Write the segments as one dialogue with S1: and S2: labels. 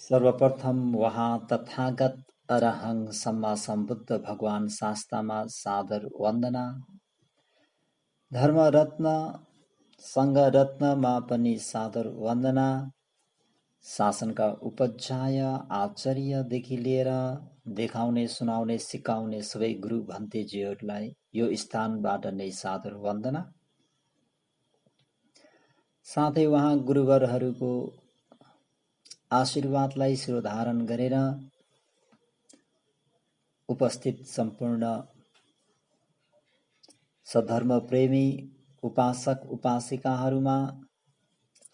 S1: सर्वप्रथम वहाँ तथागत अरहं सम्मा सम्बुद्ध भगवान शास्तामा सादर वन्दना। धर्मरत्न सङ्घरत्नमा पनि सादर वन्दना। शासनका उपाध्याय आचार्यदेखि लिएर देखाउने सुनाउने सिकाउने सबै गुरु भन्तेजीहरूलाई यो स्थानबाट नै सादर वन्दना। साथै वहाँ गुरुवरहरूको आशीर्वादलाई शिरोधारण गरेर उपस्थित सम्पूर्ण सधर्म प्रेमी उपासक उपासिकाहरूमा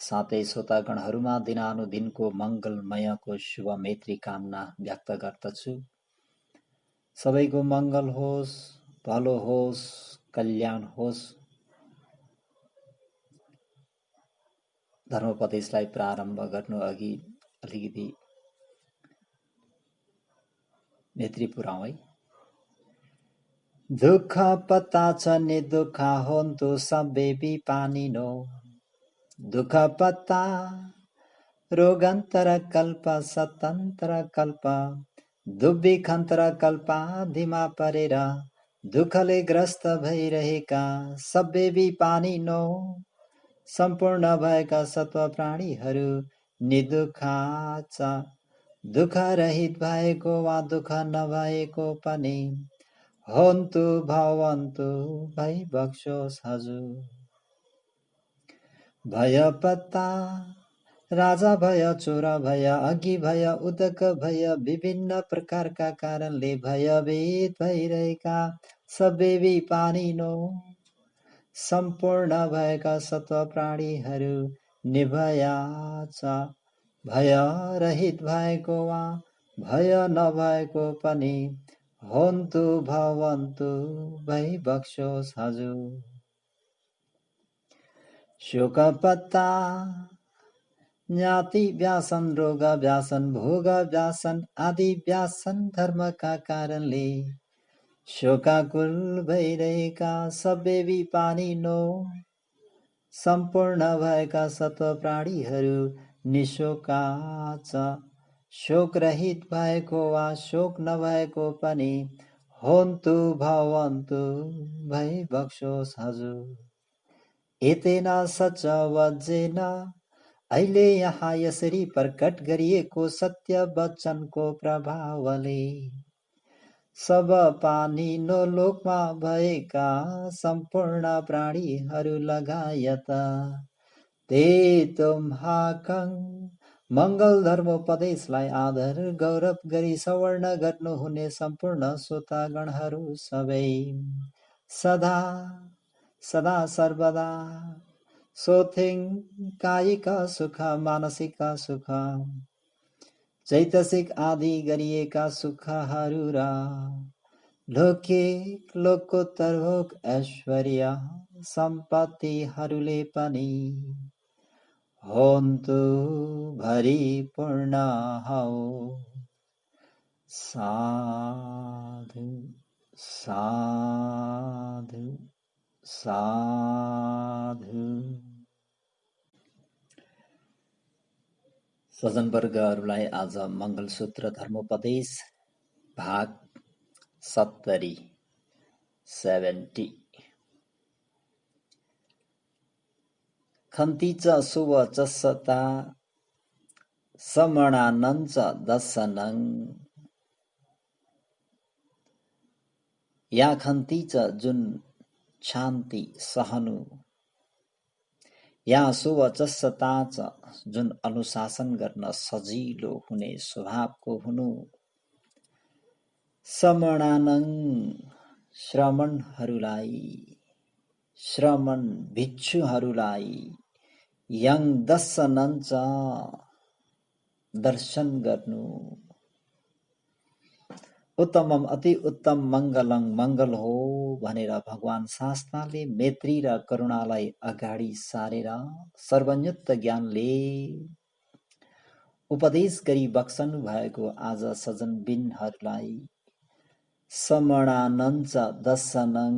S1: साथै श्रोतागणहरूमा दिनानुदिनको मङ्गलमयको शुभ मैत्री कामना व्यक्त गर्दछु। सबैको मङ्गल होस्, भलो होस्, कल्याण होस्। धर्मोपदेशलाई प्रारम्भ गर्नु अघि अलिकति मैत्री पुराउँ है। दुःख पत्ता छ नि दुःख होन्तु सबै बिपानिनो। दुःख पत्ता रोगान्तर कल्प सतन्त्र कल्प। दुर्भिक्षन्तर कल्पादिमा परेर दुःखले ग्रस्त भइरहेका सबै बिपानिनो। सम्पूर्ण भएका सत्व प्राणीहरू निदुःखा छ। दुःख रहित भएको वा दुःख नभएको पनि होन्तु भवन्तु भइबक्सोस् हजुर। भय पत्ता राजा भय, चोर भय, अघि भय, उदक भय, विभिन्न प्रकारका कारणले भयभीत भइरहेका सबै बिपानिनो। सम्पूर्ण भएका सत्व प्राणीहरू निर्भया छ। भय रहित भएको वा भय नभएको पनि होन्तु भवन्तु भइबक्सोस् हजुर। शोक पत्ता ज्ञाति व्यासन, रोग व्यासन, भोग व्यासन आदि व्यासन धर्मका कारणले शोकाकुल भइरहेका सबै बिपानिनो। सम्पूर्ण भएका सत्व प्राणीहरू निशोका छ। शोक रहित भएको वा शोक नभएको पनि होन्तु भवन्तु भइबक्सोस् हजुर। एतेन सच वज्रेन अहिले यहाँ यसरी प्रकट गरिएको सत्य वचनको प्रभावले सब पानिनो लोकमा भएका सम्पूर्ण प्राणीहरू लगायत ते तुम्हाकं मङ्गल धर्मोपदेशलाई आदर गौरव गरी सवर्ण गर्नुहुने सम्पूर्ण श्रोतागणहरू सबै सदा सदा सर्वदा सोथिङ कायिक सुख, मानसिक सुख, चैतसिक आदि गरिएका सुखहरू र लौकिक लोकोत्तर भोग ऐश्वर्य सम्पत्तिहरूले पनि होन्तु भरिपूर्ण हौ। साधु साधु साधु। सज्जनवर्गहरूलाई आज मङ्गलसूत्र धर्मोपदेश भाग 70 खन्तिच शुभ चस्सता समणानञ्च दशनं। या खन्तिच जुन शान्ति सहनु, या शुभ चस्सताच जुन अनुशासन गर्न सजिलो हुने स्वभावको हुनु। समणानं श्रमणहरूलाई, श्रमण भिक्षुहरूलाई, यङ दर्शनञ्च दर्शन गर्नु। उत्तमम अति उत्तम मङ्गलं मङ्गल हो भनेर भगवान शास्ताले मैत्री र करुणालाई अगाडि सारेर सर्वज्ञत्व ज्ञानले उपदेश गरी बक्सनु भएको आज सज्जनबिनहरूलाई समणानञ्च दर्शनं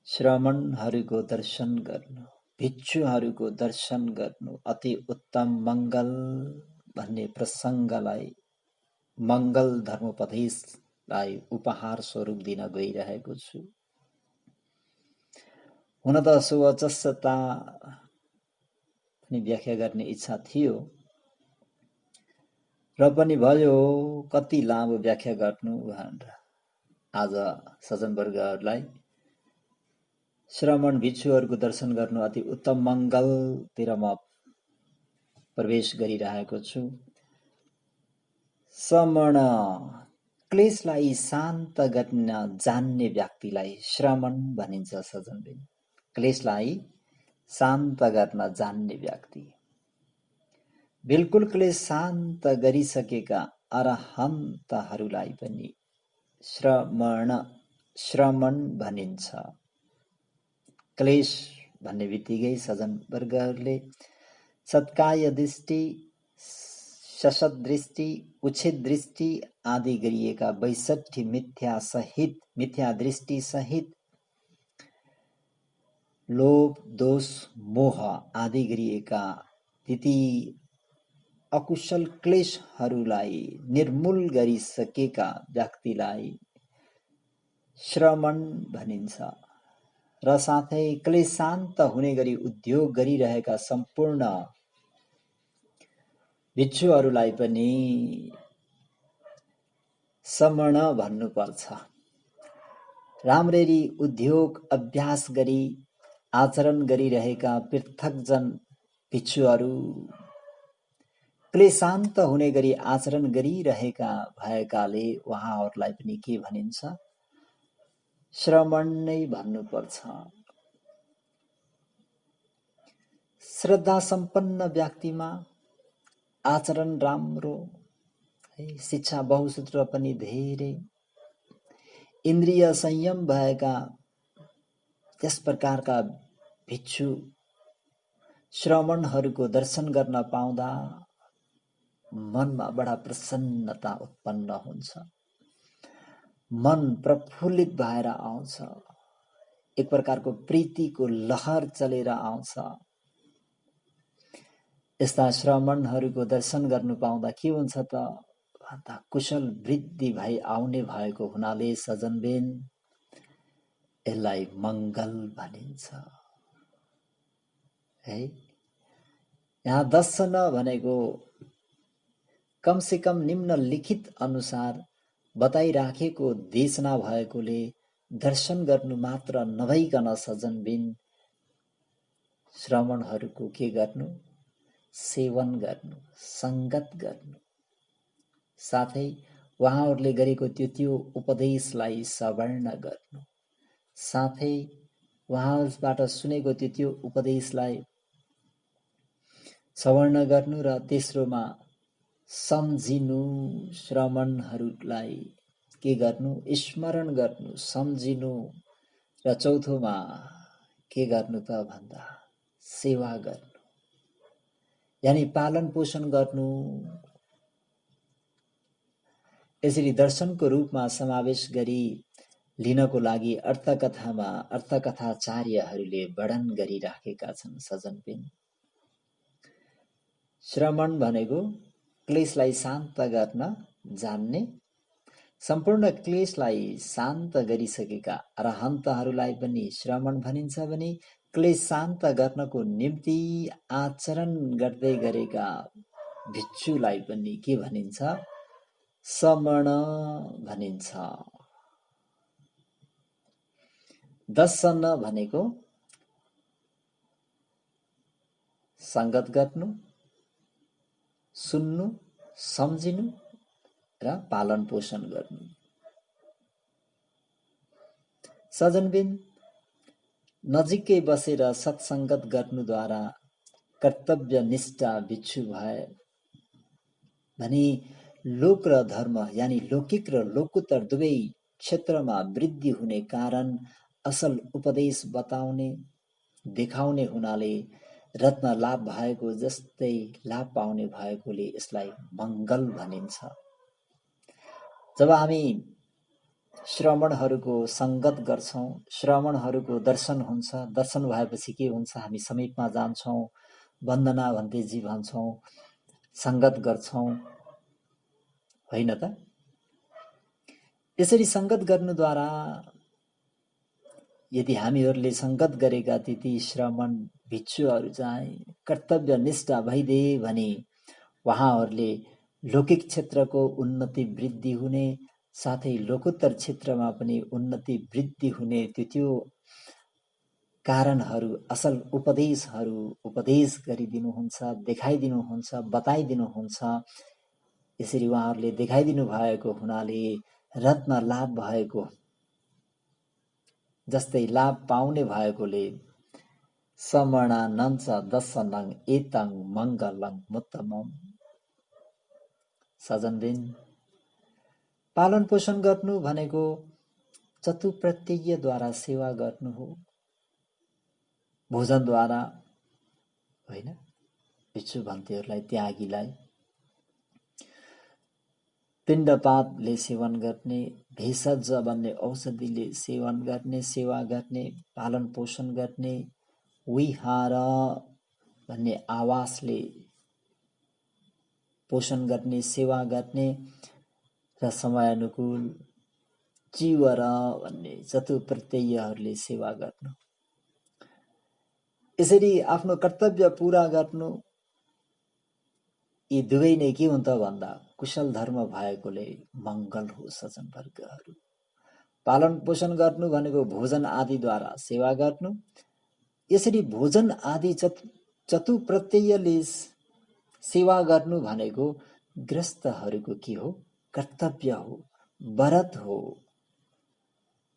S1: श्रमणहरूको दर्शन गर्नु। भिक्षुहरूको दर्शन गर्नु अति उत्तम मङ्गल भन्ने प्रसङ्गलाई मङ्गल धर्मोपदेशलाई उपहार स्वरूप दिन गइरहेको छु। हुन त सुवचस्सता पनि व्याख्या गर्ने इच्छा थियो र पनि भयो कति लामो व्याख्या गर्नु भनेर आज सज्जनवर्गहरूलाई श्रमण भिक्षुहरूको दर्शन गर्नु अति उत्तम मङ्गलतिर म प्रवेश गरिरहेको छु। श्रमण क्लेशलाई शान्त गर्न जान्ने व्यक्तिलाई श्रमण भनिन्छ सज्जनबिन। क्लेशलाई शान्त गर्न जान्ने व्यक्ति, बिल्कुल क्लेश शान्त गरिसकेका अरहन्तहरूलाई पनि श्रमण भनिन्छ। क्लेश भन्ने बित्तिकै सज्जनवर्गहरूले सत्काय दृष्टि, शशत दृष्टि, उच्छेद दृष्टि आदि गरिएका 62 मिथ्या दृष्टि सहित लोभ, दोष, मोह आदि गरिएका ती अकुशल क्लेशहरूलाई निर्मूल गरिसकेका व्यक्तिलाई श्रमण भनिन्छ र साथै क्लेश शान्त हुने गरी उद्योग गरिरहेका सम्पूर्ण भिक्षुहरूलाई पनि श्रमण भन्नुपर्छ। राम्ररी उद्योग अभ्यास गरी आचरण गरिरहेका पृथकजन भिक्षुहरू क्लेश शान्त हुने गरी आचरण गरिरहेका भएकाले उहाँहरूलाई पनि के भनिन्छ? श्रमण नै भन्नुपर्छ। श्रद्धा सम्पन्न व्यक्तिमा आचरण राम्रो, शिक्षा बहुसूत्र पनि धेरै, इन्द्रिय संयम भएका त्यस प्रकारका भिक्षु श्रमणहरूको दर्शन गर्न पाउँदा मनमा बडा प्रसन्नता उत्पन्न हुन्छ, मन प्रफुल्लित भएर आउँछ, एक प्रकारको प्रीतिको लहर चलेर आउँछ। यस्ता श्रमणहरूको दर्शन गर्नु पाउँदा के हुन्छ त भन्दा कुशल वृद्धि भई आउने भएको हुनाले सज्जनबिन यसलाई मङ्गल भनिन्छ है। यहाँ दर्शन भनेको कमसे कम निम्नलिखित अनुसार बताइराखेको देशना भएकोले दर्शन गर्नु मात्र नभइकन सज्जनबिन श्रमणहरूको के गर्नु? सेवन गर्नु, संगत गर्नु, साथै उहाँहरूले गरेको त्यो उपदेशलाई श्रवण गर्नु, साथै उहाँहरूबाट सुनेको त्यो उपदेशलाई श्रवण गर्नु र तेस्रोमा सम्झिनु, श्रमणहरूलाई के गर्नु? स्मरण गर्नु, सम्झिनु र चौथोमा के गर्नु त भन्दा सेवा गर्नु, यानी पालन पोषण गर्नु। यसरी दर्शनको रूपमा समावेश गरी लिनको लागि अर्थकथामा अर्थकथाचार्यहरूले वर्णन गरिराखेका छन् सज्जनबिन। श्रमण भनेको क्लेशलाई शान्त गर्न जान्ने, सम्पूर्ण क्लेशलाई शान्त गरिसकेका अरहन्तहरूलाई पनि श्रमण भनिन्छ भने क्लेश शान्त गर्नको निम्ति आचरण गर्दै गरेका भिक्षुलाई पनि के भनिन्छ? श्रमण भनिन्छ। दर्शन भनेको संगत गर्नु, सुन्नु, सम्झिनु र पालन पोषण गर्नु। सज्जनबिन नजिकै बसेर सत्संगत गर्नुद्वारा कर्तव्यनिष्ठ भिक्षु भए भने लोक र धर्म यानी लौकिक र लोकोत्तर दुवै क्षेत्रमा वृद्धि हुने कारण असल उपदेश बताउने देखाउने हुनाले रत्न लाभ भएको जस्तै लाभ पाउने भएकोले यसलाई मङ्गल भनिन्छ। जब हामी श्रवणहरूको संगत गर्छौं, श्रवणहरूको दर्शन हुन्छ, दर्शन भएपछि के हुन्छ, हामी समीपमा जान्छौं, वन्दना भन्तेजी भन्छौं, संगत गर्छौं, होइन त? यसरी संगत गर्नुद्वारा यदि हामीहरूले संगत गरेका ती श्रमण भिक्षुहरू चाहिँ कर्तव्यनिष्ठ भइदिए भने उहाँहरूले लौकिक क्षेत्रको उन्नति वृद्धि हुने साथै लोकोत्तर क्षेत्रमा पनि उन्नति वृद्धि हुने त्यो कारणहरू असल उपदेशहरू उपदेश गरिदिनुहुन्छ, देखाइदिनुहुन्छ, बताइदिनुहुन्छ। यसरी उहाँहरूले देखाइदिनु भएको हुनाले रत्न लाभ भएको जस्तै लाभ पाउने भएकोले समणानञ्च दशनं एतं मङ्गलं मुत्तमम्। सजनबिन, पालन पोषण गर्नु भनेको चतुप्रत्ययद्वारा सेवा गर्नु हो, भोजनद्वारा होइन। भिक्षु भन्तीहरूलाई, त्यागीलाई पिण्डपातले सेवन गर्ने, भेषज भन्ने औषधिले सेवन गर्ने, सेवा गर्ने, पालन पोषण गर्ने, विहार भन्ने आवासले पोषण गर्ने, सेवा गर्ने र समय अनुकूल चिवर भन्ने चतुप्रत्ययहरूले सेवा गर्नु। यसरी आफ्नो कर्तव्य पूरा गर्नु, यी दुवै नै के हुन्छ भन्दा कुशल धर्म भएकोले मङ्गल हो। सज्जनवर्गहरू, पालन पोषण गर्नु भनेको भोजन आदिद्वारा सेवा गर्नु। यसरी भोजन आदि चतुप्रत्ययले सेवा गर्नु भनेको गृहस्थहरूको के हो? कर्तव्य हो, व्रत हो।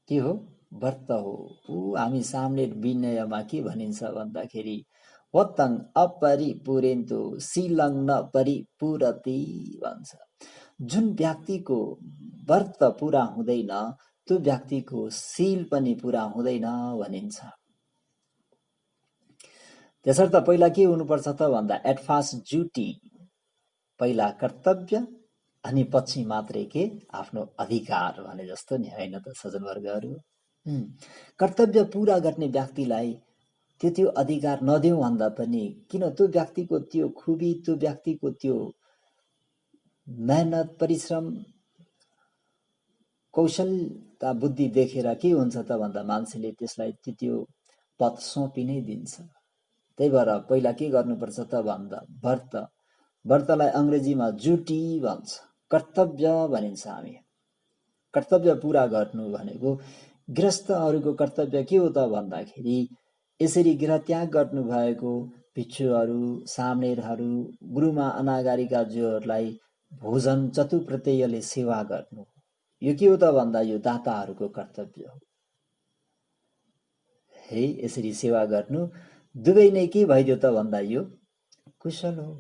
S1: के हो? व्रत हो। हामी सामने विनयमा के भनिन्छ भन्दाखेरि वत्तं अपरिपुरेन्तु शीलं न परिपुरति भन्छ। जुन व्यक्तिको व्रत पूरा हुँदैन त्यो व्यक्तिको शील पनि पूरा हुँदैन भनिन्छ। त्यसर्थ पहिला के हुनुपर्छ त भन्दा एट फर्स्ट ड्युटी, पहिला कर्तव्य अनि पछि मात्रै के आफ्नो अधिकार भने जस्तो नि, होइन त सज्जनवर्गहरू? कर्तव्य पूरा गर्ने व्यक्तिलाई त्यो अधिकार नदेऊ भन्दा पनि किन त्यो व्यक्तिको त्यो खुबी, त्यो व्यक्तिको त्यो मेहनत, परिश्रम, कौशलता, बुद्धि देखेर के हुन्छ त भन्दा मान्छेले त्यसलाई त्यो पद सोपि नै दिन्छ। त्यही भएर पहिला के गर्नुपर्छ त भन्दा व्रतलाई अङ्ग्रेजीमा ड्युटी भन्छ, कर्तव्य भनिन्छ। हामी कर्तव्य पूरा गर्नु भनेको गृहस्थहरूको कर्तव्य के हो त भन्दाखेरि यसरी गृह त्याग गर्नु भएको भिक्षुहरू, सामणेरहरू, गुरुमा अनागारिकाज्यूहरूलाई भोजन चतुप्रत्ययले सेवा गर्नु। यो के हो त भन्दा यो दाताहरूको कर्तव्य हो है। यसरी सेवा गर्नु दुवै नै के भइदियो त भन्दा यो कुशल हो।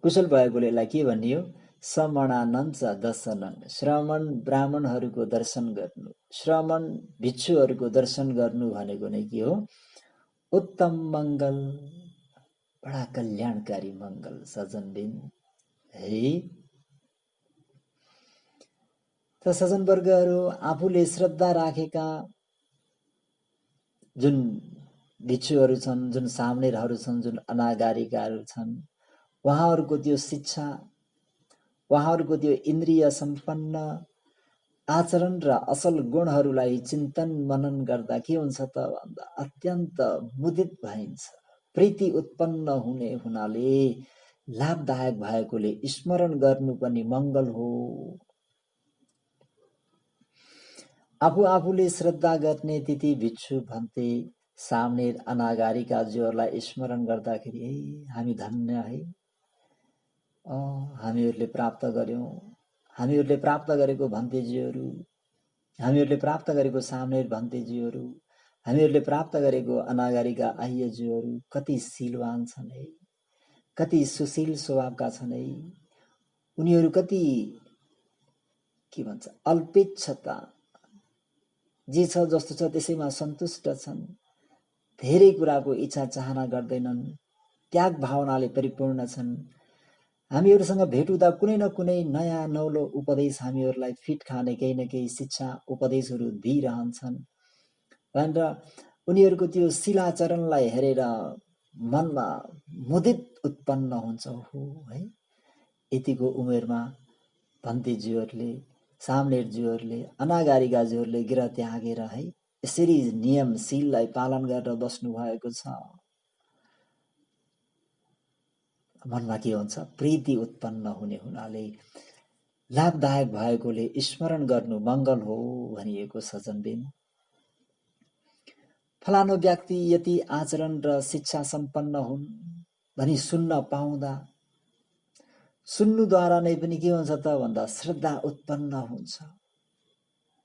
S1: कुशल भएकोले यसलाई के भनियो? समणानञ्च दर्शनं, श्रमण ब्राह्मणहरूको दर्शन गर्नु, श्रमण भिक्षुहरूको दर्शन गर्नु भनेको नै के हो? उत्तम मङ्गल, बडा कल्याणकारी मङ्गल। सज्जनबिन है त सज्जनवर्गहरू, आफूले श्रद्धा राखेका जुन भिक्षुहरू छन्, जुन सामणेरहरू छन्, जुन अनागारिकाहरू छन्, उहाँहरूको त्यो शिक्षा, उहाँहरूको त्यो इन्द्रिय सम्पन्न आचरण र असल गुणहरूलाई चिन्तन मनन गर्दा के हुन्छ त भन्दा अत्यन्त मुदित भइन्छ। प्रीति उत्पन्न हुने हुनाले लाभदायक भएकोले स्मरण गर्नु पनि मङ्गल हो। आफूले श्रद्धा गर्ने तिथि भिक्षु भन्ते सामणेर अनागारिकाज्यूहरूलाई स्मरण गर्दाखेरि ए हामी धन्य है, हामीहरूले प्राप्त गर्यौं, हामीहरूले प्राप्त गरेको भन्तेजीहरू, हामीहरूले प्राप्त गरेको सामणेर भन्तेजीहरू, हामीहरूले प्राप्त गरेको अनागारिका आह्यज्यूहरू कति शीलवान छन् है, कति सुशील स्वभावका छन् है, उनीहरू कति के भन्छ अल्पेच्छता, जे छ जस्तो छ त्यसैमा सन्तुष्ट छन्, धेरै कुराको इच्छा चाहना गर्दैनन्, त्याग भावनाले परिपूर्ण छन्। हामीहरूसँग भेट हुँदा कुनै न कुनै नयाँ नौलो उपदेश हामीहरूलाई फिट खाने केही न केही शिक्षा उपदेशहरू दिइरहन्छन् भनेर उनीहरूको त्यो शिलाचरणलाई हेरेर मनमा मुदित उत्पन्न हुन्छ हो है। यतिको उमेरमा भन्तेज्यूहरूले सामनेरज्यूहरूले अनागारिकाज्यूहरूले गिर त्यागेर है यसरी नियमशीललाई पालन गरेर बस्नु भएको छ। मनमा के हुन्छ प्रीति उत्पन्न हुने हुनाले लाभदायक भएकोले स्मरण गर्नु मङ्गल हो भनिएको सजनबिन। फलानु व्यक्ति यति आचरण र शिक्षा सम्पन्न हुन् भनी सुन्न पाउँदा सुन्नुद्वारा नै पनि के हुन्छ त भन्दा श्रद्धा उत्पन्न हुन्छ।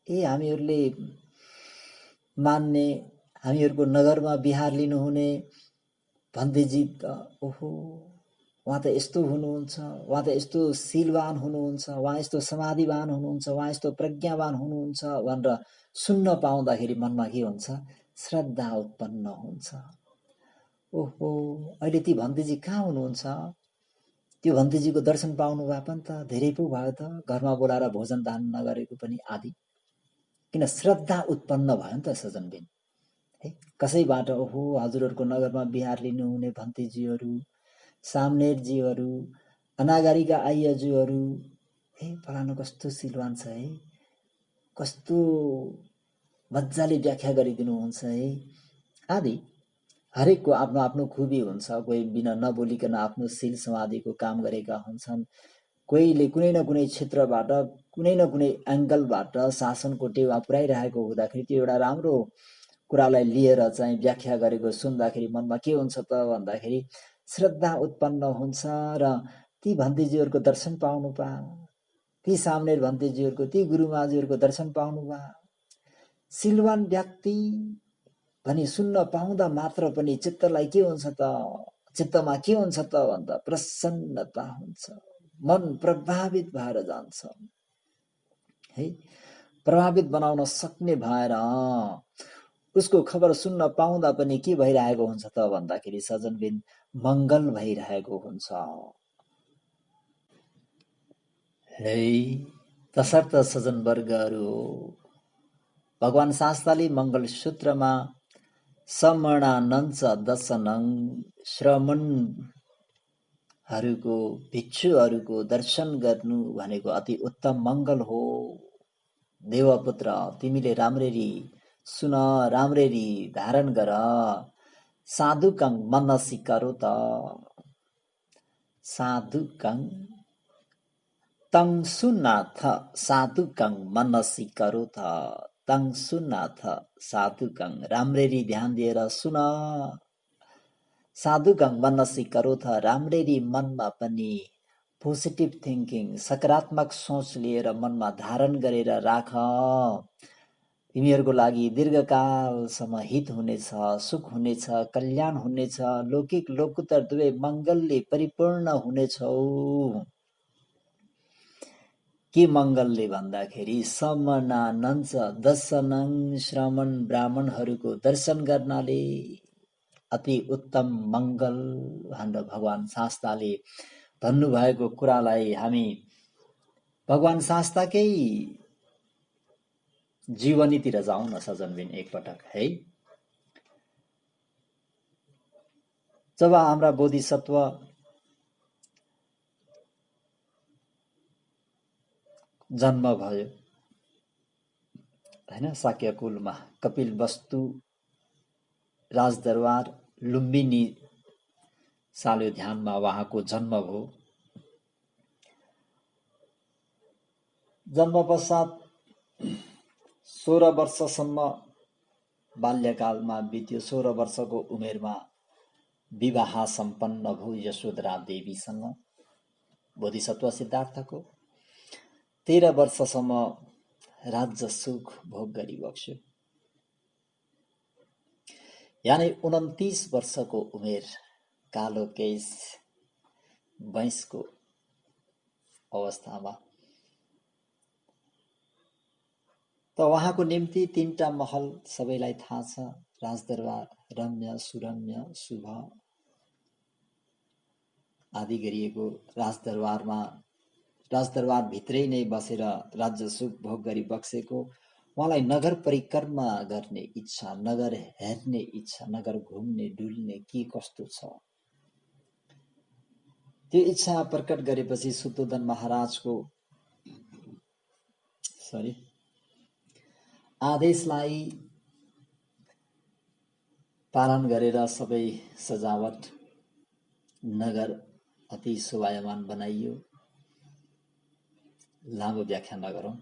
S1: हामीहरूले मान्ने हामीहरूको नगरमा बिहार लिनुहुने भन्तेजी त ओहो उहाँ त यस्तो हुनुहुन्छ, उहाँ त यस्तो शीलवान हुनुहुन्छ, उहाँ यस्तो समाधिवान हुनुहुन्छ, उहाँ यस्तो प्रज्ञावान हुनुहुन्छ भनेर सुन्न पाउँदाखेरि मनमा के हुन्छ श्रद्धा उत्पन्न हुन्छ। ओहो अहिले ती भन्तेजी कहाँ हुनुहुन्छ, त्यो भन्तेजीको दर्शन पाउनु भए पनि त धेरै पो भयो त, घरमा बोलाएर भोजन दान नगरेको पनि आदि। किन श्रद्धा उत्पन्न भयो नि त सजनबिन है। कसैबाट ओहो हजुरहरूको नगरमा बिहार लिनुहुने भन्तेजीहरू सामनेरजीहरू अनागारिका आइयाज्यूहरू हे फलानु कस्तो सिलवान छ है, कस्तो मजाले व्याख्या गरिदिनुहुन्छ है आदि। हरेकको आफ्नो आफ्नो खुबी हुन्छ। कोही बिना नबोलिकन आफ्नो शील समाधिको काम गरेका हुन्छन्, कोहीले कुनै न कुनै क्षेत्रबाट कुनै न कुनै एङ्गलबाट शासनको टेवा पुर्याइरहेको हुँदाखेरि त्यो एउटा राम्रो कुरालाई लिएर चाहिँ व्याख्या गरेको सुन्दाखेरि मनमा के हुन्छ त भन्दाखेरि श्रद्धा उत्पन्न हुन्छ र ती भन्तेजीहरूको दर्शन पाउनु पा, ती सामनेर भन्तेजीहरूको ती गुरुमाजीहरूको दर्शन पाउनु पा, सिलवान व्यक्ति भनी सुन्न पाउँदा मात्र पनि चित्तलाई के हुन्छ त, चित्तमा के हुन्छ त भन्दा प्रसन्नता हुन्छ, मन प्रभावित भएर जान्छ है। प्रभावित बनाउन सक्ने भएर उसको खबर सुन्न पाउँदा पनि के भइरहेको हुन्छ त भन्दाखेरि सजनबिन मङ्गल भइरहेको हुन्छ है। तसर्थ सजनवर्गहरू भगवान शास्त्रले मङ्गल सूत्रमा समणानञ्च दशनं श्रमणहरूको भिक्षुहरूको दर्शन गर्नु भनेको अति उत्तम मङ्गल हो। देवपुत्र तिमीले राम्ररी सुन, राम्ररी धारण गर, साधुकं मनसी करोत, साधुकं तं सुनाथ साधुकं मनसी करोत, तं सुनाथ साधुकं राम्ररी ध्यान दिएर सुन, साधुकं मनसी करोत राम्ररी मनमा पनि पोजिटिभ थिङ्किङ सकारात्मक सोच लिएर मनमा धारण गरेर राख। तिमीहरूको लागि दीर्घकालसम्म हित हुनेछ, सुख हुनेछ, कल्याण हुनेछ, लौकिक लोकोत्तर दुवै मङ्गलले परिपूर्ण हुनेछौ। के मङ्गलले भन्दाखेरि समनानञ्च दशनं श्रमण ब्राह्मणहरूको दर्शन गर्नाले अति उत्तम मङ्गल भनेर भगवान शास्त्रले भन्नुभएको कुरालाई हामी भगवान शास्त्रकै जीवनीतिर जाउँ न सजनबिन एकपटक है। जब हाम्रा बोधिसत्व जन्म भयो हैन, शाक्यकुलमा कपिल वस्तु राजदरबार लुम्बिनी साल्यो ध्यानमा उहाँको जन्म भयो। जन्म पश्चात 16 वर्षसम्म बाल्यकालमा बित्यो। 16 वर्षको उमेरमा विवाह सम्पन्न भयो यशोधरा देवीसँग बोधिसत्व सिद्धार्थको। 13 वर्षसम्म राज्य सुख भोग गरिबक्स्यो। यानी 29 वर्षको उमेर कालो केश 22 को अवस्थामा त उहाँको निम्ति 3टा महल सबैलाई थाहा छ। राजदरबार रम्य सुरम्य शुभ आदि गरिएको राजदरबार भित्रै नै बसेर राज्य सुख भोग गरी बक्सेको उहाँलाई नगर परिक्रमा गर्ने इच्छा, नगर हेर्ने इच्छा, नगर घुम्ने डुल्ने के कस्तो छ, त्यो इच्छा प्रकट गरेपछि शुद्धोधन महाराजको आदेशलाई पालन गरेर सबै सजावट नगर अति शोभायमान बनाइयो। लामो व्याख्या नगरौं,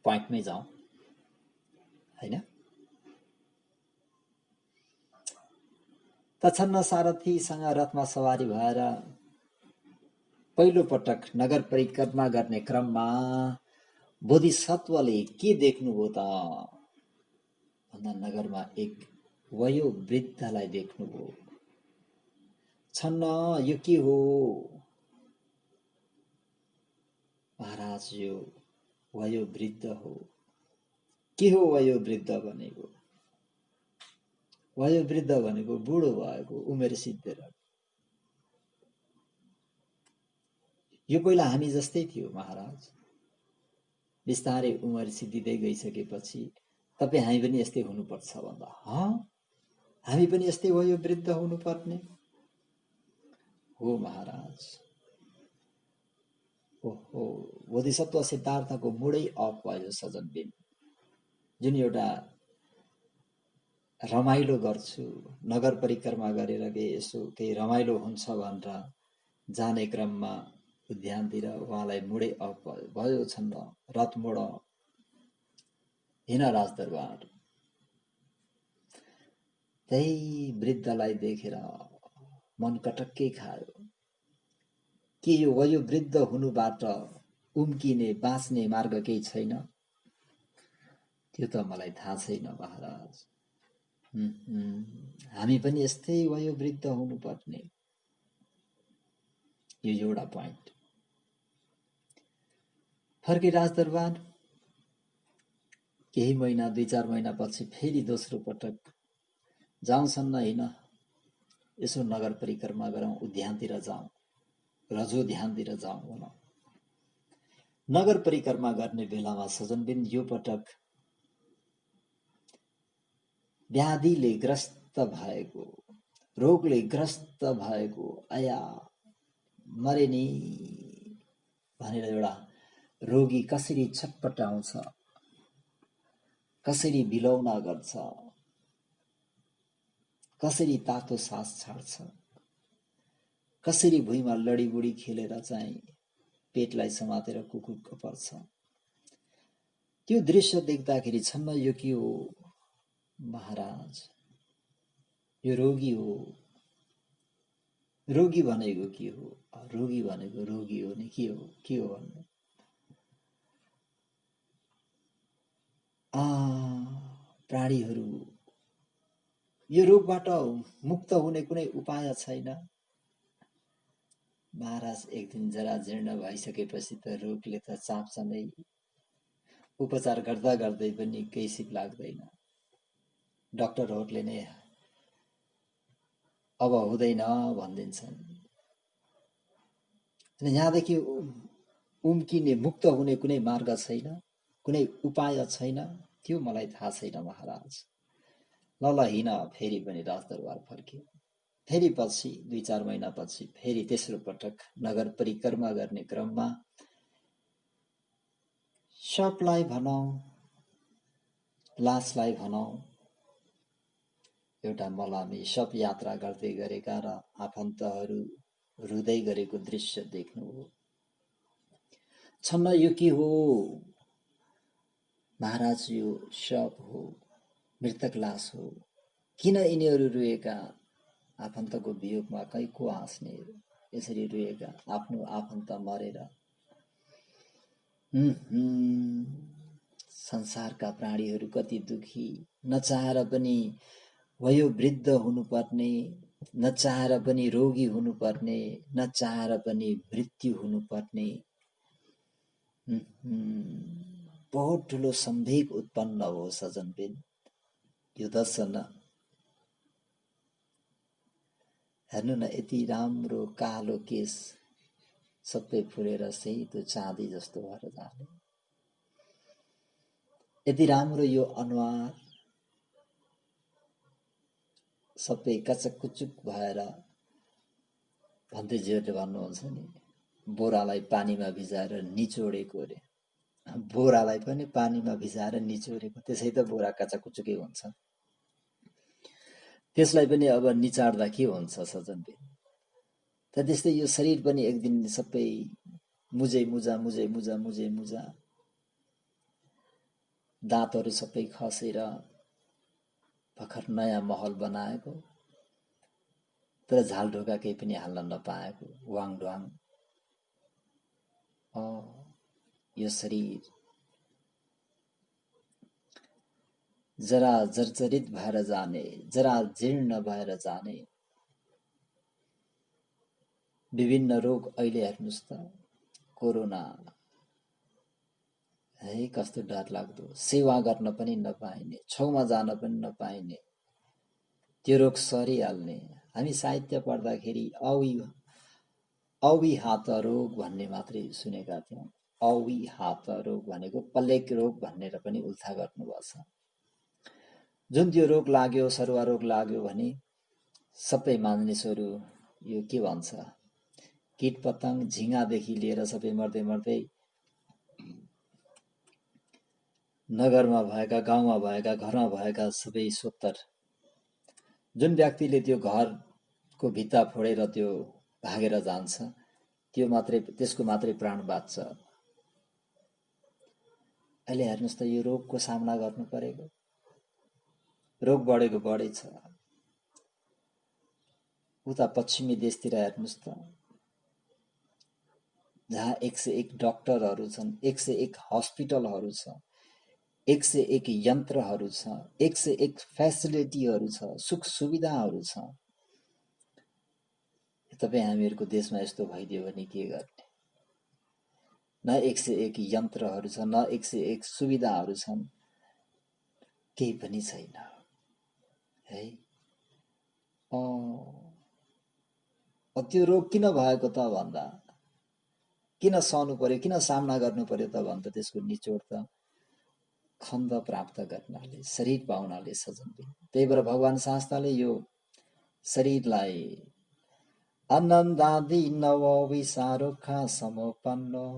S1: पोइन्टमै जाउँ हैन। तछन्न सारथीसँग रथमा सवारी भएर पहिलो पटक नगर परिक्रमा गर्ने क्रममा बोधिसत्वले के देख्नुभयो त भन्दा नगरमा एक वयोवृद्धलाई देख्नुभयो। छन्न यो के हो महाराज, यो वयोवृद्ध हो। के हो वयोवृद्ध भनेको? वयोवृद्ध भनेको बुढो भएको, उमेर सिद्धेर। यो पहिला हामी जस्तै थियो महाराज। बिस्तारै उमेर सिद्धिँदै गइसकेपछि तपाईँ हामी पनि यस्तै हुनुपर्छ भन्दा, हामी पनि यस्तै वयोवृद्ध हुनुपर्ने हो महाराज। ओहो, बोधिसत्व सिद्धार्थको मुडै अफ भयो सजनबिन। जुन एउटा रमाइलो गर्छु, नगर परिक्रमा गरेर यसो केही रमाइलो हुन्छ भनेर जाने क्रममा उद्यानतिर उहाँलाई मुडै अफ भयो। छन्न रथ मोड हिँड राजदरबार। त्यही वृद्धलाई देखेर मन कटक्कै खायो। के यो वयोवृद्ध हुनुबाट उम्किने बाँच्ने मार्ग केही छैन? त्यो त मलाई थाहा छैन महाराज। हामी पनि यस्तै वयोवृद्ध हुनुपर्ने, यो एउटा पोइन्ट। फर्के राजदरबार। केही महिना 2-4 महिनापछि फेरि दोस्रो पटक जाउँछन् हिँड, यसो नगर परिक्रमा गरौँ, उद्यानतिर जाउँ, रजो ध्यानतिर जाउँ भनौँ। नगर परिक्रमा गर्ने बेलामा सजनबिन यो पटक व्याधिले ग्रस्त भएको, रोगले ग्रस्त भएको, आया मरे नि भनेर एउटा रोगी कसरी छटपटाउँछ, कसरी बिलौना गर्छ, कसरी तातो सास छाड्छ, कसरी भुइँमा लडीबुडी खेलेर चाहिँ पेटलाई समातेर कुकुक्क पर्छ, त्यो दृश्य देख्दाखेरि छन्न यो के हो महाराज, यो रोगी हो। रोगी भनेको के हो? रोगी भनेको रोगी हो नि के हो भन्नु? प्राणीहरू यो रोगबाट मुक्त हुने कुनै उपाय छैन महाराज। एक दिन जरा जीर्ण भइसकेपछि त रोगले त चाप्छ नै। उपचार गर्दा गर्दै पनि केही सिप लाग्दैन। डाक्टरहरूले नै अब हुँदैन भनिदिन्छन्। यहाँदेखि उम्किने मुक्त हुने कुनै मार्ग छैन, कुनै उपाय छैन, त्यो मलाई थाहा छैन महाराज। ल हिँड। फेरि पनि राजदरबार फर्कियो। फेरि पछि 2-4 महिनापछि फेरि तेस्रो पटक नगर परिक्रमा गर्ने क्रममा शपलाई भनौँ, लासलाई भनौँ, एउटा मलामी शप यात्रा गर्दै गरेका र आफन्तहरू रुँदै गरेको दृश्य देख्नुभयो। छन्न यो के हो महाराज? यो शप हो, मृतक लास हो। किन यिनीहरू रुएका? आफन्तको वियोगमा कहीँ को हाँस्ने? यसरी रुएका आफ्नो आफन्त मरेर। संसारका प्राणीहरू कति दुखी, नचाहेर पनि वयोवृद्ध हुनुपर्ने, नचाहेर पनि रोगी हुनुपर्ने, नचाहेर पनि मृत्यु हुनुपर्ने। बहुत ठुलो सम्वेग उत्पन्न हो सजनबिन यो दर्शन। हेर्नु न, यति राम्रो कालो केस सबै फुलेर सेतो चाँदी जस्तो भएर जाने, यति राम्रो यो अनुहार सबै कचककुचुक भएर, भन्तेजीहरूले भन्नुहुन्छ नि, बोरालाई पानीमा भिजाएर निचोडेको रे, बोरालाई पनि पानीमा भिजाएर निचोडेको, त्यसै त बोरा कचककुचुकै हुन्छ, त्यसलाई पनि अब निचाड्दा के हुन्छ सजनले। त त्यस्तै यो शरीर पनि एक दिन सबै मुजै मुजा मुजै मुजा मुजै मुजा, दाँतहरू सबै खसेर भर्खर नयाँ महल बनाएको, तर झालढोका केही पनि हाल्न नपाएको, वाङ ढ्वाङ। यो शरीर जरा जर्जरित भएर जाने, जरा जीर्ण भएर जाने, विभिन्न रोग। अहिले हेर्नुस् त, कोरोना, है कस्तो डर लाग्दो, सेवा गर्न पनि नपाइने, छेउमा जान पनि नपाइने, त्यो रोग सरिहाल्ने। हामी साहित्य पढ्दाखेरि औवी हात रोग भन्ने मात्रै सुनेका थियौँ। औवी हात रोग भनेको प्लेग रोग भनेर पनि उल्था गर्नुभएको छ। जुन त्यो रोग लाग्यो, सरुवा रोग लाग्यो भने सबै मानिसहरू यो के भन्छ, कीट पतंग झिँगादेखि लिएर सबै मर्दै मर्दै नगरमा भएका, गाउँमा भएका, घरमा भएका सबै सोत्तर, जुन व्यक्तिले त्यो घरको भित्ता फोडेर त्यो भागेर जान्छ, त्यो मात्रै, त्यसको मात्रै प्राण बाँच्छ। अहिले हेर्नुस् त, यो रोगको सामना गर्नु परेको, रोग बढेको बढेछ। उता पश्चिमी देशतिर हेर्नुस् त, जहाँ 101 डाक्टरहरू छन्, 101 हस्पिटलहरू छ, 101 यन्त्रहरू छ, 101 फेसिलिटीहरू छ, सुख सुविधाहरू छ। तपाईँ हामीहरूको देशमा यस्तो भइदियो भने के गर्ने? न 101 यन्त्रहरू छ, न 101 सुविधाहरू छन्, केही पनि छैन है। त्यो रोग किन भएको त भन्दा, किन सहनु पर्यो, किन सामना गर्नु पर्यो त भन्दा, त्यसको निचोड त खण्ड प्राप्त गर्नाले, शरीर पाउनाले सजनले। त्यही भएर भगवान शास्त्रले यो शरीरलाई आनन्दादि नवविसारोखा समोपन्नो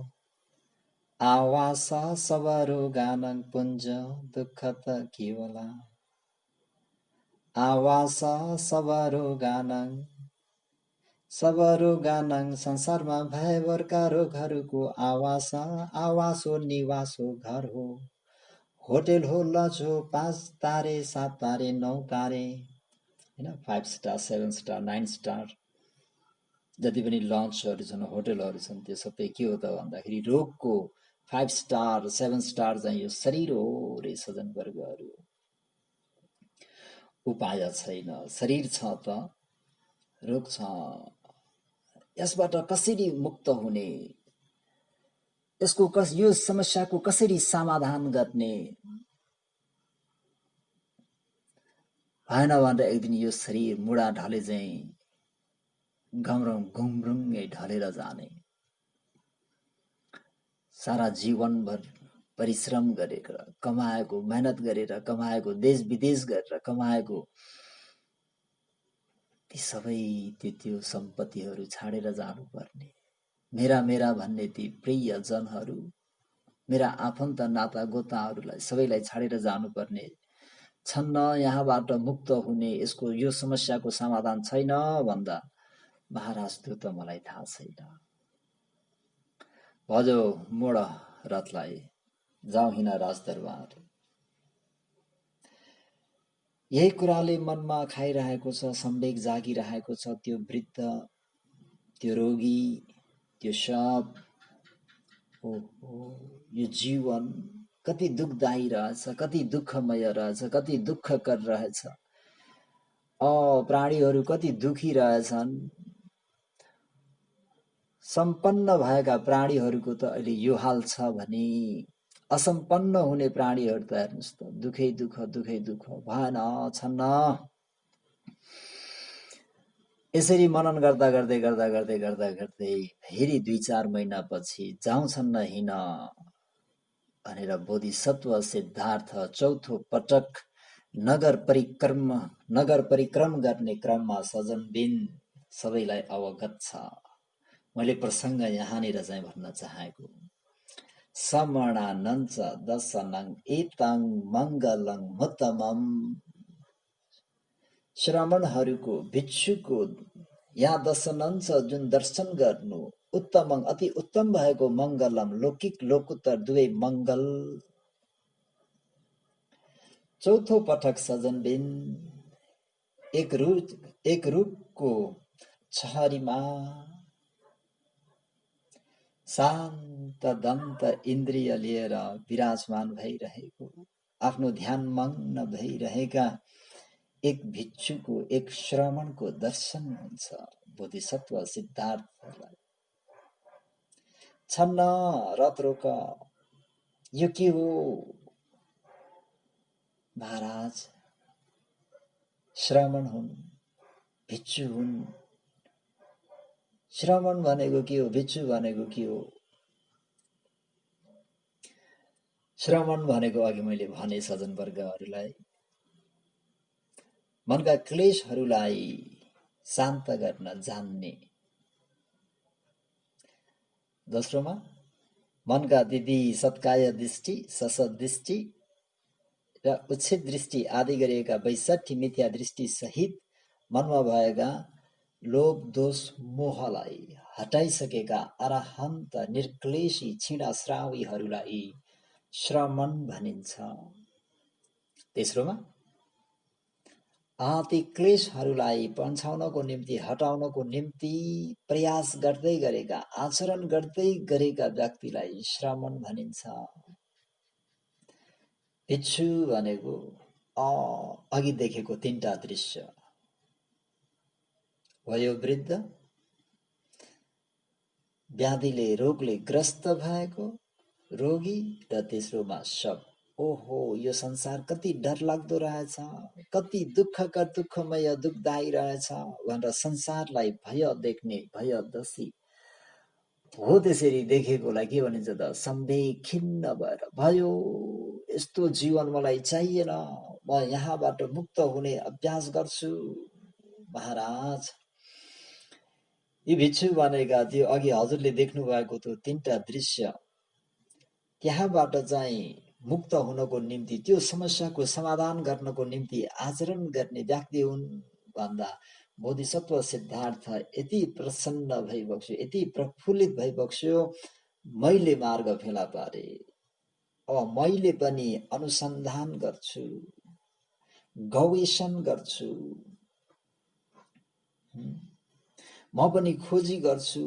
S1: आवास सबरोगानं पुञ्ज दुःखत केवला, आवास सबरोगानं संसारमा भयभरका रोगहरूको आवास, आवास हो, निवास हो, घर हो, होटल हो, लज हो, 5 तारे 7 तारे 9 तारे, हैन, 5 स्टार 7 स्टार 9 स्टार जति पनि लन्चहरू छन्, होटलहरू छन्, त्यो सबै के हो त भन्दाखेरि रोगको 5 स्टार 7 स्टार चाहिँ यो शरीर हो रे सजन वर्गहरू। उपाय छैन, शरीर छ त रोग छ। यसबाट कसरी मुक्त हुने, यसको यो समस्याको कसरी समाधान गर्ने, भएन भनेर एक दिन यो शरीर मुडा ढले चाहिँ घुमरुङ्गै ढलेर जाने। सारा जीवनभर परिश्रम गरेर कमाएको, मेहनत गरेर कमाएको, देश विदेश गरेर कमाएको ती सबै त्यो सम्पत्तिहरू छाडेर जानुपर्ने। मेरा मेरा भन्ने ती प्रियजनहरू, मेरा आफन्त नाता गोताहरूलाई सबैलाई छाडेर जानुपर्ने छन्न। यहाँबाट मुक्त हुने, यसको यो समस्याको समाधान छैन भन्दा महाराज त्यो त मलाई थाहा छैन। भजो मोड रथलाई, जाउँ हिँड राजदरबार। यही कुराले मनमा खाइरहेको छ, सम्वेग जागिरहेको छ। त्यो वृद्ध, त्यो रोगी, त्यो शब, ओहो यो जीवन कति दुःखदायी रहेछ, कति दुःखमय रहेछ, कति दुःखकर रहेछ। प्राणीहरू कति दुखी रहेछन्। सम्पन्न भएका प्राणीहरूको त अहिले यो हाल छ भने असम्पन्न हुने प्राणीहरू त हेर्नुस् त, दुखै दुःख दुखै दुःख भएन छन्न। यसरी मनन गर्दा गर्दै गर्दा गर्दै गर्दा गर्दै फेरि 2-4 महिनापछि जाउँछन् न हिँड भनेर बोधिसत्व सिद्धार्थ चौथो पटक नगर परिक्रम गर्ने क्रममा सजनबिन सबैलाई अवगत छ। मैले प्रसङ्ग यहाँनिर चाहिँ भन्न चाहेको समणानञ्च दशनं एतं मङ्गलं मुत्तमम्। श्रमणहरूको भिक्षुको यहाँ दशनं छ जुन दर्शन गर्नु उत्तम अति उत्तम भएको मङ्गलम लौकिक लोकोत्तर दुवै मङ्गल। चौथो पटक सजनबिन एक रुखको छहरीमा शान्त दन्त इन्द्रिय लिएर विराजमान भइरहेको आफ्नो ध्यान मग्न भइरहेका एक भिक्षुको एक श्रमणको दर्शन हुन्छ बोधिसत्व सिद्धार्थलाई। छन्न रथ रोक, यो के हो महाराज? श्रमण हुन्, भिक्षु हुन्। श्रमण भनेको के हो, भिक्षु भनेको के हो? श्रमण भनेको अघि मैले भने सज्जनवर्गहरूलाई मनका क्लेशहरूलाई शान्त गर्न जान्ने, दोस्रोमा मनका दिदी सत्काय दृष्टि ससदृष्टि र उच्छेद दृष्टि आदि गरिएका 62 मिथ्या दृष्टि सहित मनमा भएका लोभ दोष मोहलाई हटाइसकेका अरहन्त निर्क्लेशी क्षीणश्रावीहरूलाई श्रमण भनिन्छ। तेस्रोमा ती क्लेशहरूलाई पन्छाउनको निम्ति हटाउनको निम्ति प्रयास गर्दै गरेका आचरण गर्दै गरेका व्यक्तिलाई श्रमण भनिन्छ। भिक्षु भनेको अघि देखेको 3टा दृश्य, वयोवृद्ध, व्याधिले रोगले ग्रस्त भएको रोगी र तेस्रोमा शव। ओहो, यो संसार कति डरलाग्दो रहेछ, कति दुःखकर दुःखमय दुःखदायी रहेछ भनेर संसारलाई भय देख्ने भयदशी हो। त्यसरी देखेकोलाई के भनिन्छ त? सम्वेग खिन्न भएर भयो, यस्तो जीवन मलाई चाहिएन, म यहाँबाट मुक्त हुने अभ्यास गर्छु। महाराज, यी भिक्षु भनेका त्यो अघि हजुरले देख्नु भएको त्यो 3टा दृश्य, त्यहाँबाट चाहिँ मुक्त हुनको निम्ति, त्यो समस्याको समाधान गर्नको निम्ति आचरण गर्ने व्यक्ति हुन् भन्दा बोधिसत्व सिद्धार्थ यति प्रसन्न भइबक्स्यो, यति प्रफुल्लित भइबक्स्यो, मैले मार्ग फेला पारे, अब मैले पनि अनुसन्धान गर्छु, गवेषण गर्छु, म पनि खोजी गर्छु,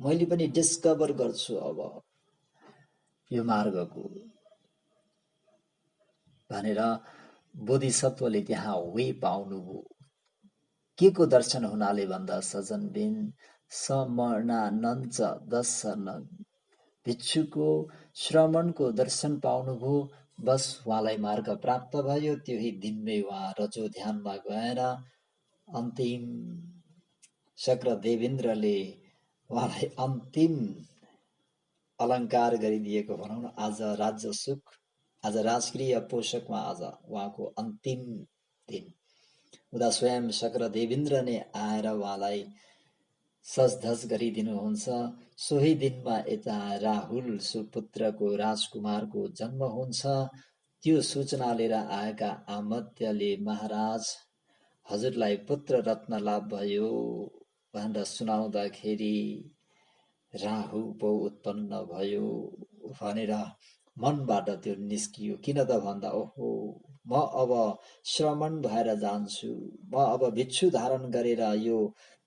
S1: मैले पनि डिस्कभर गर्छु अब यो मार्गको भनेर बोधिसत्वले त्यहाँ वे पाउनुभयो। के को दर्शन हुनाले भन्दा सजनबिन समणानञ्च दर्शनं, भिक्षुको श्रमणको दर्शन पाउनुभयो। बस उहाँलाई मार्ग प्राप्त भयो। त्यही दिनमै उहाँ रजो ध्यानमा गएर अन्तिम शक्र देवेन्द्रले उहाँलाई अन्तिम अलङ्कार गरिदिएको भनौँ न। आज राज्य सुख, आज राजकीय पोषकमा आज उहाँको अन्तिम दिन उदा स्वयं शक्र देवेन्द्र नै आएर उहाँलाई सजधज गरिदिनुहुन्छ। सोही दिनमा यता राहुल सुपुत्रको राजकुमारको जन्म हुन्छ। त्यो सूचना लिएर आएका आमत्यले महाराज हजुरलाई पुत्र रत्न लाभ भयो भनेर सुनाउँदाखेरि राहु पो उत्पन्न भयो भनेर मनबाट त्यो निस्कियो। किन त भन्दा ओहो, म अब श्रमण भएर जान्छु, म अब भिक्षु धारण गरेर यो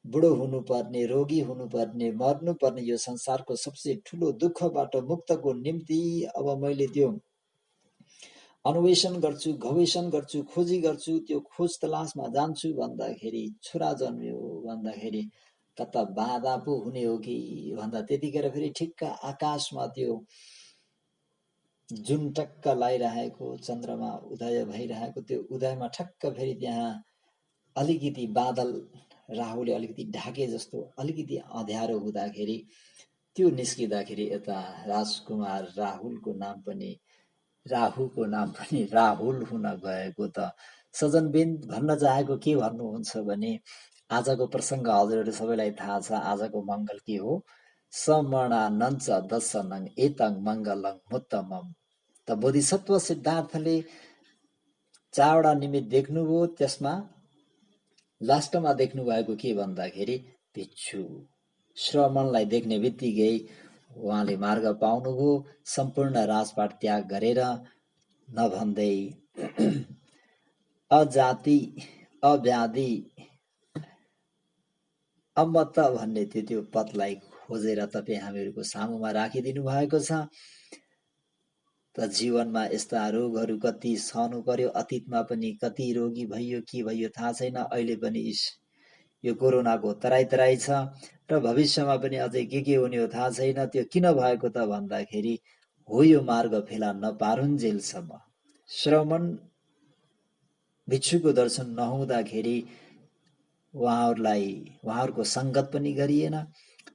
S1: बुढो हुनुपर्ने, रोगी हुनुपर्ने, मर्नुपर्ने यो संसारको सबसे ठुलो दुःखबाट मुक्तको निम्ति अब मैले त्यो अन्वेषण गर्छु, गवेषण गर्छु, खोजी गर्छु, त्यो खोज तलासमा जान्छु भन्दाखेरि छोरा जन्मियो भन्दाखेरि कता बाधा पो हुने हो कि भन्दा त्यतिखेर फेरि ठिक्क आकाशमा त्यो जुन टक्क लागिरहेको, चन्द्रमा उदय भइरहेको, त्यो उदयमा ठक्क फेरि त्यहाँ अलिकति बादल राहुले अलिकति ढाके जस्तो अलिकति अँध्यारो हुँदाखेरि त्यो निस्किँदाखेरि यता राजकुमार राहुलको नाम पनि राहुको नाम पनि राहुल हुन गएको त सजनबिन भन्न चाहेको के भन्नुहुन्छ भने आजको प्रसङ्ग हजुरहरू सबैलाई थाहा छ। आजको मङ्गल के हो? समणा नञ्च दशनङ एतङ मङ्गलङ मुत्तमम। त बोधिसत्व सिद्धार्थले 4वटा निमित्त देख्नुभयो, त्यसमा लास्टमा देख्नु भएको के भन्दाखेरि भिक्षु। श्रमणलाई देख्ने बित्तिकै उहाँले मार्ग पाउनुभयो, सम्पूर्ण राजपाट त्याग गरेर नभन्दै अजाति अव्याधि अमत भन्ने त्यो पदलाई खोजेर तपाईँ हामीहरूको सामुमा राखिदिनु भएको छ। त जीवनमा यस्ता रोगहरू कति सहनु पर्यो, अतीतमा पनि कति रोगी भइयो, के भइयो थाहा छैन। अहिले पनि यो कोरोनाको तराई तराई छ र भविष्यमा पनि अझै के हुने हो थाहा छैन। त्यो किन भएको त भन्दाखेरि हो यो मार्ग फेला नपारुन्जेलसम्म। श्रमण भिक्षुको दर्शन नहुँदाखेरि उहाँहरूको सङ्गत पनि गरिएन।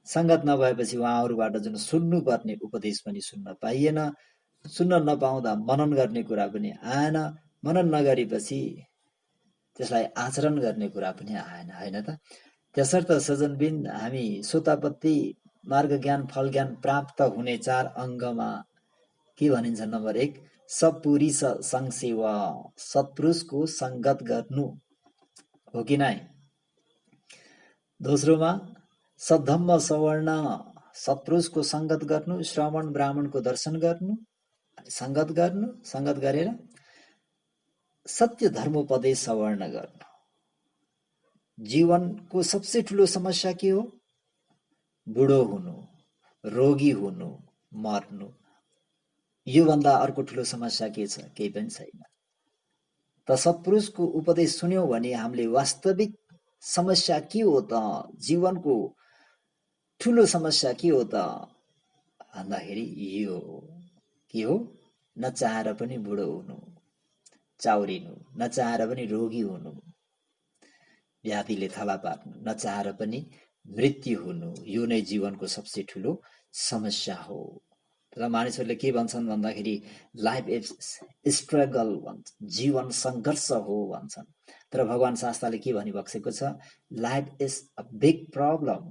S1: सङ्गत नभएपछि उहाँहरूबाट जुन सुन्नुपर्ने उपदेश पनि सुन्न पाइएन। सुन्न नपाउँदा मनन गर्ने कुरा पनि आएन। मनन नगरेपछि त्यसलाई आचरण गर्ने कुरा पनि आएन, होइन त? त्यसर्थ सजनबिन हामी सोतापत्ति मार्ग ज्ञान फल ज्ञान प्राप्त हुने 4 अङ्गमा के भनिन्छ? नम्बर 1 सत्पुरुष सँगसेवा, सत्पुरुषको सङ्गत गर्नु हो कि नै? दोस्रोमा सद्धम्म सवर्ण, सत्पुरुषको सङ्गत गर्नु, श्रमण ब्राह्मणको दर्शन गर्नु, सङ्गत गरेर सत्य धर्मोपदेश सवर्ण गर्नु। जीवनको सबसे ठुलो समस्या के हो? बुढो हुनु, रोगी हुनु, मर्नु। यो भन्दा अर्को ठुलो समस्या के छ? केही पनि छैन। त सत्पुरुषको उपदेश सुन्यौं भने हामीले वास्तविक समस्या के हो त? जीवनको ठुलो समस्या के हो त भन्दाखेरि यो के हो? नचाहेर पनि बुढो हुनु, चाउरिनु, नचाहेर पनि रोगी हुनु, व्याधिले थला पार्नु, नचाहेर पनि मृत्यु हुनु। यो नै जीवनको सबसे ठुलो समस्या हो। तर मानिसहरूले के भन्छन् भन्दाखेरि लाइफ इज स्ट्रगल भन्छ, जीवन सङ्घर्ष हो भन्छन्। तर भगवान शास्त्रले के भनिबक्सेको छ? Life is a big problem,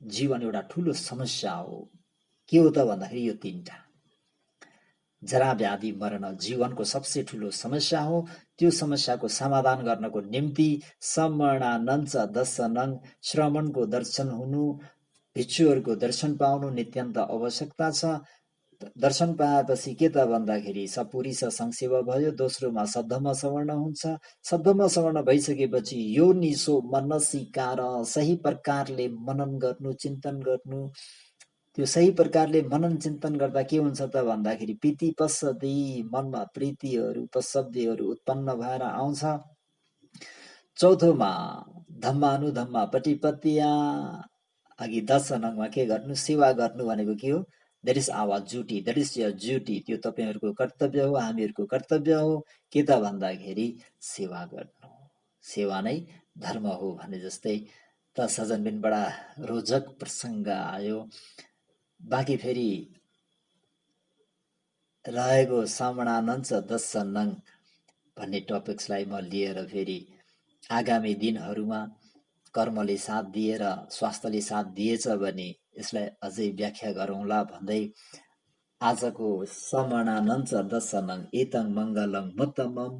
S1: जीवन एउटा ठुलो समस्या हो। के हो त भन्दाखेरि यो 3टा, जरा व्याधि मरण जीवनको सबसे ठुलो समस्या हो। त्यो समस्याको समाधान गर्नको निम्ति समणानञ्च दशनङ, श्रमणको दर्शन हुनु, भिक्षुहरूको दर्शन पाउनु नित्यन्त आवश्यकता छ। दर्शन पाएपछि के त भन्दाखेरि सत्पुरुष सँगसेवा भयो। दोस्रोमा सद्धम्म सवर्ण हुन्छ। सद्धम्म सवर्ण भइसकेपछि यो निसो मनसिकार, सही प्रकारले मनन गर्नु, चिन्तन गर्नु। त्यो सही प्रकारले मनन चिन्तन गर्दा के हुन्छ त भन्दाखेरि प्रीति पश्यति, मनमा प्रीतिहरू पशब्दीहरू उत्पन्न भएर आउँछ। चौथोमा धम्मानुधम्मा प्रतिपत्तिया, अघि दशनङमा के गर्नु? सेवा गर्नु भनेको के हो? That is our duty, that is your duty. त्यो तपाईँहरूको कर्तव्य हो, हामीहरूको कर्तव्य हो। के त भन्दाखेरि सेवा गर्नु, सेवा नै धर्म हो भने जस्तै। त सजनबिन बडा रोचक प्रसङ्ग आयो। बाँकी फेरि रहेको समणानञ्च दशनङ भन्ने टपिक्सलाई म लिएर फेरि आगामी दिनहरूमा कर्मले साथ दिएर स्वास्थ्यले साथ दिएछ भने यसलाई अझै व्याख्या गरौँला भन्दै आजको समणानञ्च दशनङ एतङ मङ्गलङ मुत्तमम,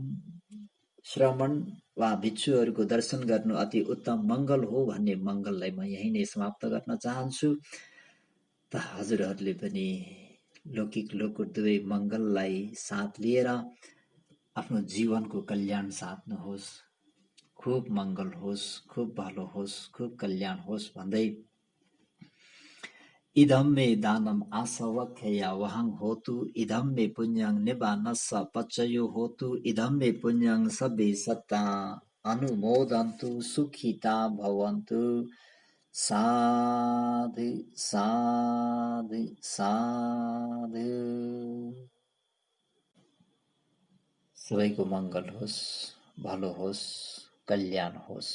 S1: श्रमण वा भिक्षुहरूको दर्शन गर्नु अति उत्तम मङ्गल हो भन्ने मङ्गललाई म यही नै समाप्त गर्न चाहन्छु। त हजुरहरूले पनि लौकिक लोकुट दुवै मङ्गललाई साथ लिएर आफ्नो जीवनको कल्याण साध्नुहोस्। खुब मङ्गल होस्, खुब भलो होस्, खुब कल्याण होस् भन्दै इदं मे दानम आसवख्या वहं होतु, इदं मे पुण्यं निबानस्स पच्चयो होतु, इदं मे पुण्यं सब्बे सत्ता अनुमोदन्तु, सुखिता भवन्तु। साधु साधु साधु। सबैको मङ्गल होस्, भलो होस्, कल्याण होस्।